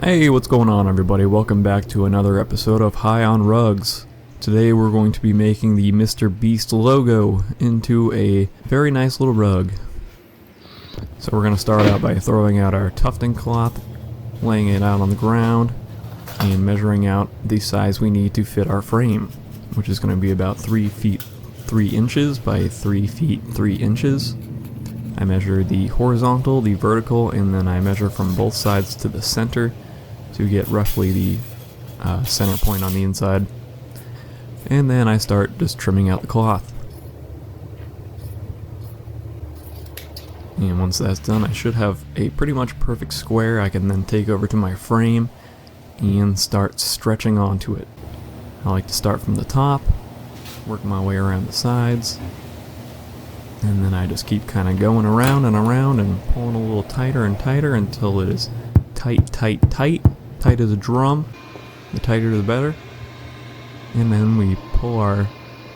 Hey, what's going on everybody? Welcome back to another episode of High on Rugs. Today we're going to be making the MrBeast logo into a very nice little rug. So we're going to start out by throwing out our tufting cloth, laying it out on the ground, and measuring out the size we need to fit our frame, which is going to be about 3 feet 3 inches by 3 feet 3 inches. I measure the horizontal, the vertical, and then I measure from both sides to the center to get roughly the center point on the inside. And then I start just trimming out the cloth. And once that's done, I should have a pretty much perfect square I can then take over to my frame and start stretching onto it. I like to start from the top, work my way around the sides, and then I just keep kind of going around and around and pulling a little tighter and tighter until it is tight, tight, tight. Tight as a drum. The tighter the better. And then we pull our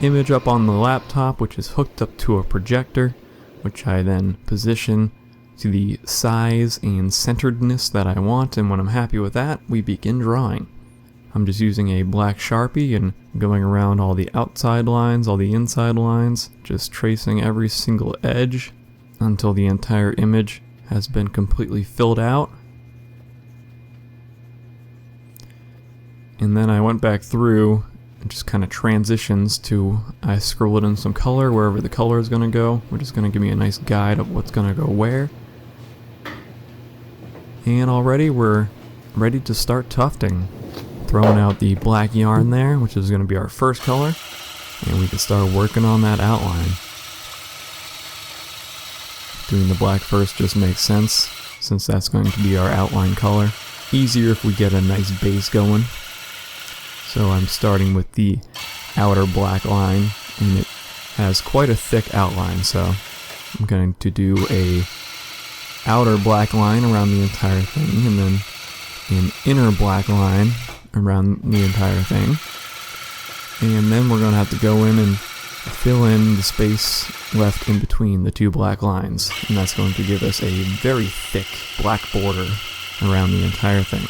image up on the laptop, which is hooked up to a projector, which I then position to the size and centeredness that I want, and when I'm happy with that, we begin drawing. I'm just using a black Sharpie and going around all the outside lines, all the inside lines, just tracing every single edge until the entire image has been completely filled out. And then I went back through and just kind of transitions to, I scribbled in some color wherever the color is going to go, which is going to give me a nice guide of what's going to go where. And already we're ready to start tufting. Throwing out the black yarn there, which is going to be our first color, and we can start working on that outline. Doing the black first just makes sense, since that's going to be our outline color. Easier if we get a nice base going. So I'm starting with the outer black line, and it has quite a thick outline, so I'm going to do a outer black line around the entire thing, and then an inner black line around the entire thing. And then we're going to have to go in and fill in the space left in between the two black lines, and that's going to give us a very thick black border around the entire thing.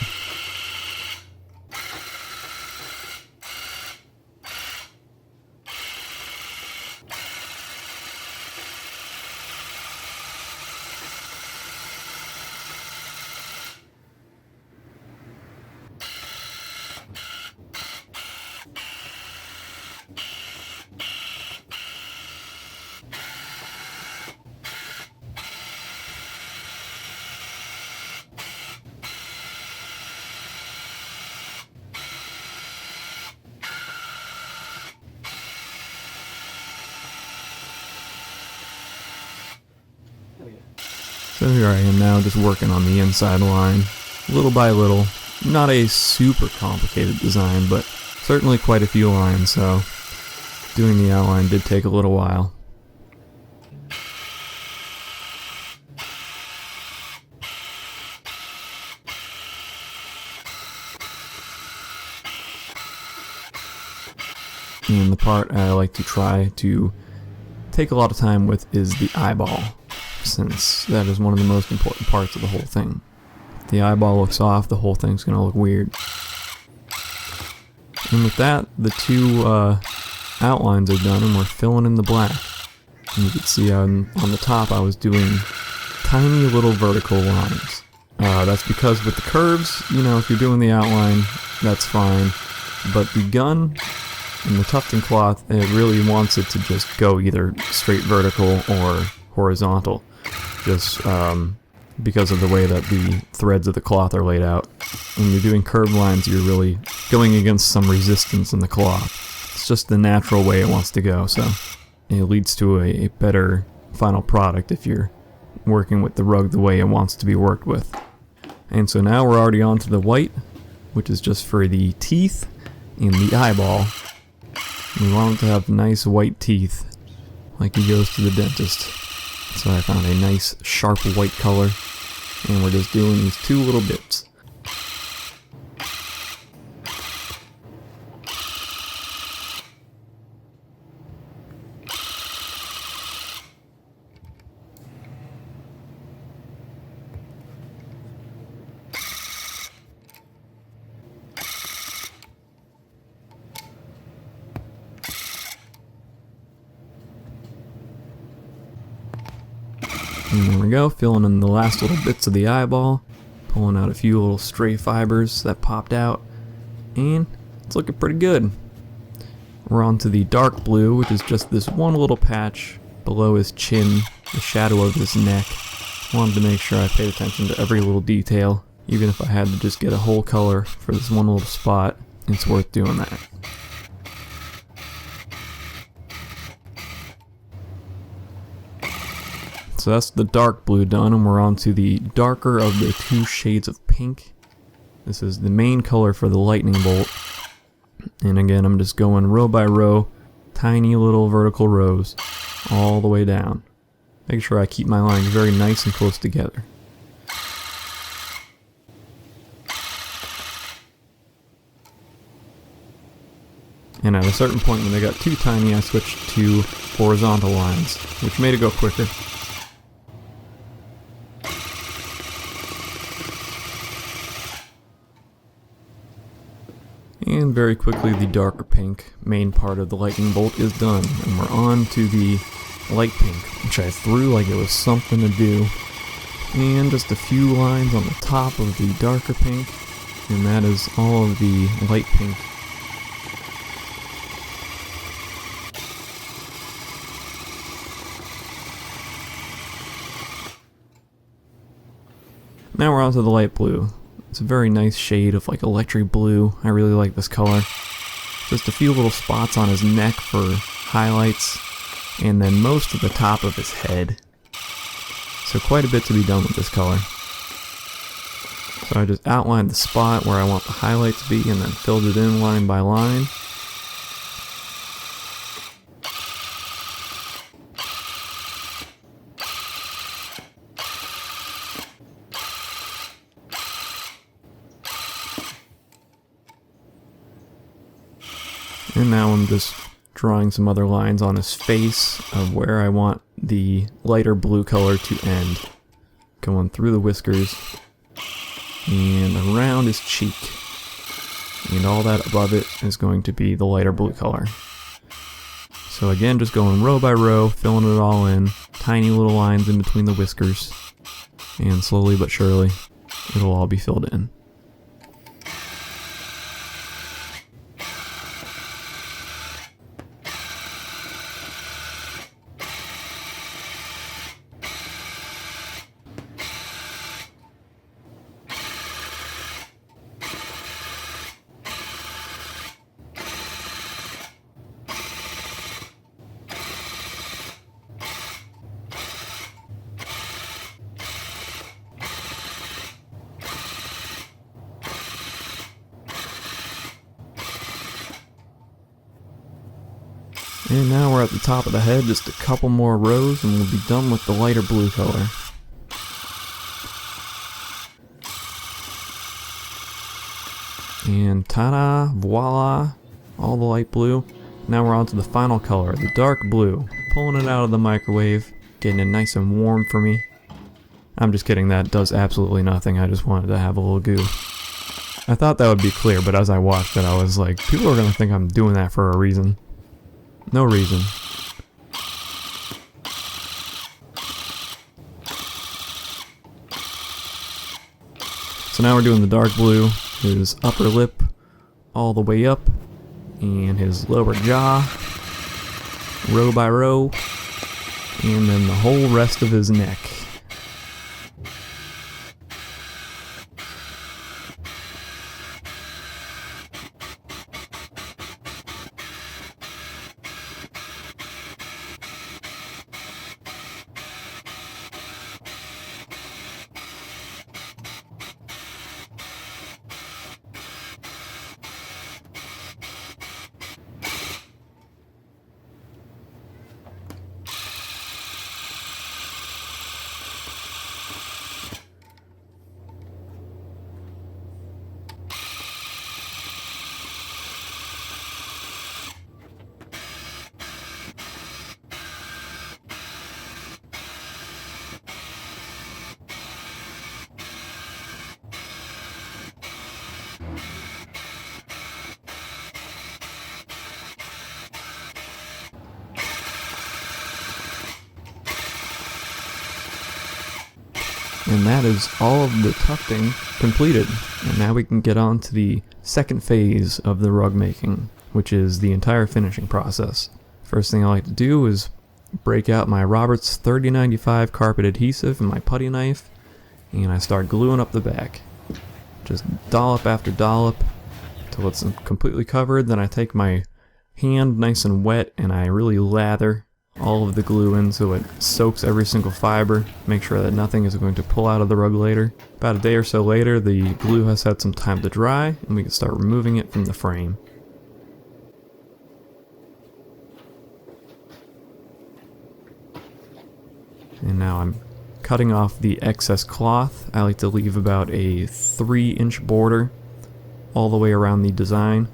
So here I am now, just working on the inside line, little by little. Not a super complicated design, but certainly quite a few lines, so doing the outline did take a little while. And the part I like to try to take a lot of time with is the eyeball, since that is one of the most important parts of the whole thing. If the eyeball looks off, the whole thing's going to look weird. And with that, the two outlines are done, and we're filling in the black. And you can see on the top I was doing tiny little vertical lines. That's because with the curves, you know, if you're doing the outline, that's fine. But the gun and the tufting cloth, it really wants it to just go either straight vertical or horizontal, just because of the way that the threads of the cloth are laid out. When you're doing curved lines, you're really going against some resistance in the cloth. It's just the natural way it wants to go, so it leads to a better final product if you're working with the rug the way it wants to be worked with. And so now we're already on to the white, which is just for the teeth and the eyeball. We want it to have nice white teeth, like he goes to the dentist. So I found a nice sharp white color, and we're just doing these two little bits. And there we go, filling in the last little bits of the eyeball, pulling out a few little stray fibers that popped out, and it's looking pretty good. We're on to the dark blue, which is just this one little patch below his chin, the shadow of his neck. Wanted to make sure I paid attention to every little detail, even if I had to just get a whole color for this one little spot, it's worth doing that. So that's the dark blue done, and we're on to the darker of the two shades of pink. This is the main color for the lightning bolt. And again, I'm just going row by row, tiny little vertical rows, all the way down. Make sure I keep my lines very nice and close together. And at a certain point when they got too tiny, I switched to horizontal lines, which made it go quicker. And very quickly the darker pink main part of the lightning bolt is done, and we're on to the light pink, which I threw like it was something to do. And just a few lines on the top of the darker pink, and that is all of the light pink. Now we're on to the light blue. It's a very nice shade of like electric blue. I really like this color. Just a few little spots on his neck for highlights, and then most of the top of his head. So quite a bit to be done with this color. So I just outlined the spot where I want the highlight to be and then filled it in line by line. And now I'm just drawing some other lines on his face of where I want the lighter blue color to end. Going through the whiskers and around his cheek. And all that above it is going to be the lighter blue color. So again, just going row by row, filling it all in. Tiny little lines in between the whiskers. And slowly but surely, it'll all be filled in. And now we're at the top of the head, just a couple more rows and we'll be done with the lighter blue color. And ta-da, voila, all the light blue. Now we're on to the final color, the dark blue. Pulling it out of the microwave, getting it nice and warm for me. I'm just kidding, that does absolutely nothing, I just wanted to have a little goo. I thought that would be clear, but as I watched it I was like, people are gonna think I'm doing that for a reason. No reason. So now we're doing the dark blue, his upper lip all the way up, and his lower jaw, row by row, and then the whole rest of his neck. And that is all of the tufting completed. And now we can get on to the second phase of the rug making, which is the entire finishing process. First thing I like to do is break out my Roberts 3095 carpet adhesive and my putty knife, and I start gluing up the back. Just dollop after dollop till it's completely covered. Then I take my hand nice and wet and I really lather all of the glue in so it soaks every single fiber. Make sure that nothing is going to pull out of the rug later. About a day or so later, the glue has had some time to dry and we can start removing it from the frame. And now I'm cutting off the excess cloth. I like to leave about a 3-inch border all the way around the design.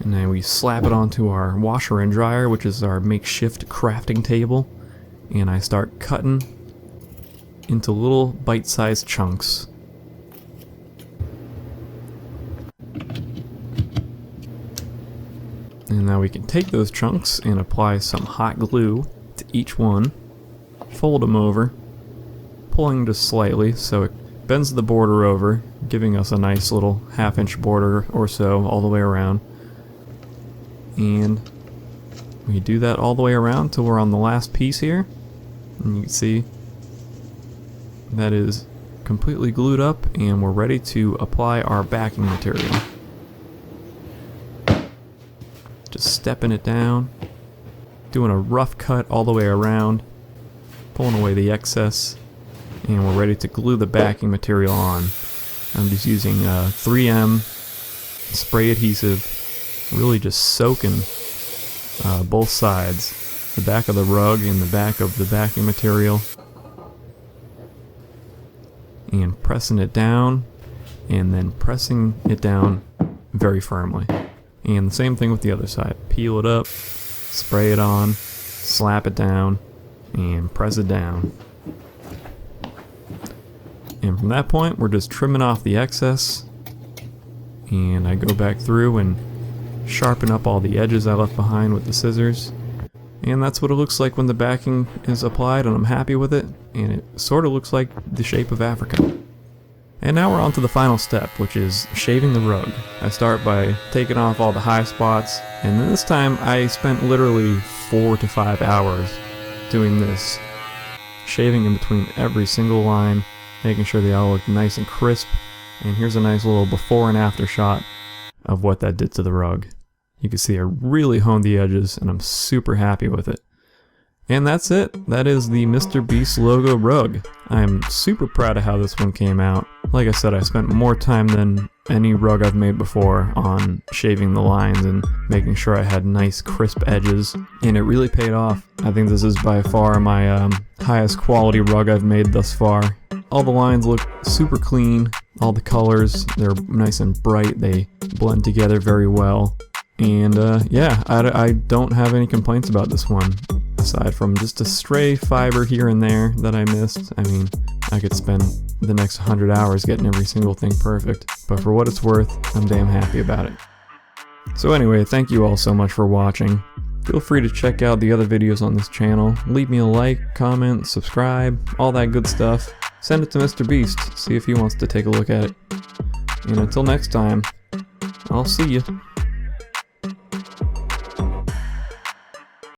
And then we slap it onto our washer and dryer, which is our makeshift crafting table. And I start cutting into little bite-sized chunks. And now we can take those chunks and apply some hot glue to each one, fold them over, pulling just slightly so it bends the border over, giving us a nice little 1/2-inch border or so all the way around. And we do that all the way around till we're on the last piece here. And you can see that is completely glued up and we're ready to apply our backing material. Just stepping it down, doing a rough cut all the way around, pulling away the excess, and we're ready to glue the backing material on. I'm just using 3M spray adhesive, really just soaking both sides, the back of the rug and the back of the backing material, and pressing it down, and then pressing it down very firmly. And the same thing with the other side. Peel it up, spray it on, slap it down, and press it down. And from that point, we're just trimming off the excess. And I go back through and sharpen up all the edges I left behind with the scissors. And that's what it looks like when the backing is applied, and I'm happy with it. And it sort of looks like the shape of Africa. And now we're on to the final step, which is shaving the rug. I start by taking off all the high spots, and then this time I spent literally 4 to 5 hours doing this, shaving in between every single line, making sure they all look nice and crisp. And here's a nice little before and after shot of what that did to the rug. You can see I really honed the edges, and I'm super happy with it. And that's it. That is the MrBeast logo rug. I'm super proud of how this one came out. Like I said, I spent more time than any rug I've made before on shaving the lines and making sure I had nice crisp edges, and it really paid off. I think this is by far my highest quality rug I've made thus far. All the lines look super clean, all the colors, they're nice and bright, they blend together very well. And yeah, I don't have any complaints about this one. Aside from just a stray fiber here and there that I missed. I mean, I could spend the next 100 hours getting every single thing perfect, but for what it's worth, I'm damn happy about it. So anyway, thank you all so much for watching. Feel free to check out the other videos on this channel. Leave me a like, comment, subscribe, all that good stuff. Send it to MrBeast, see if he wants to take a look at it. And until next time, I'll see you.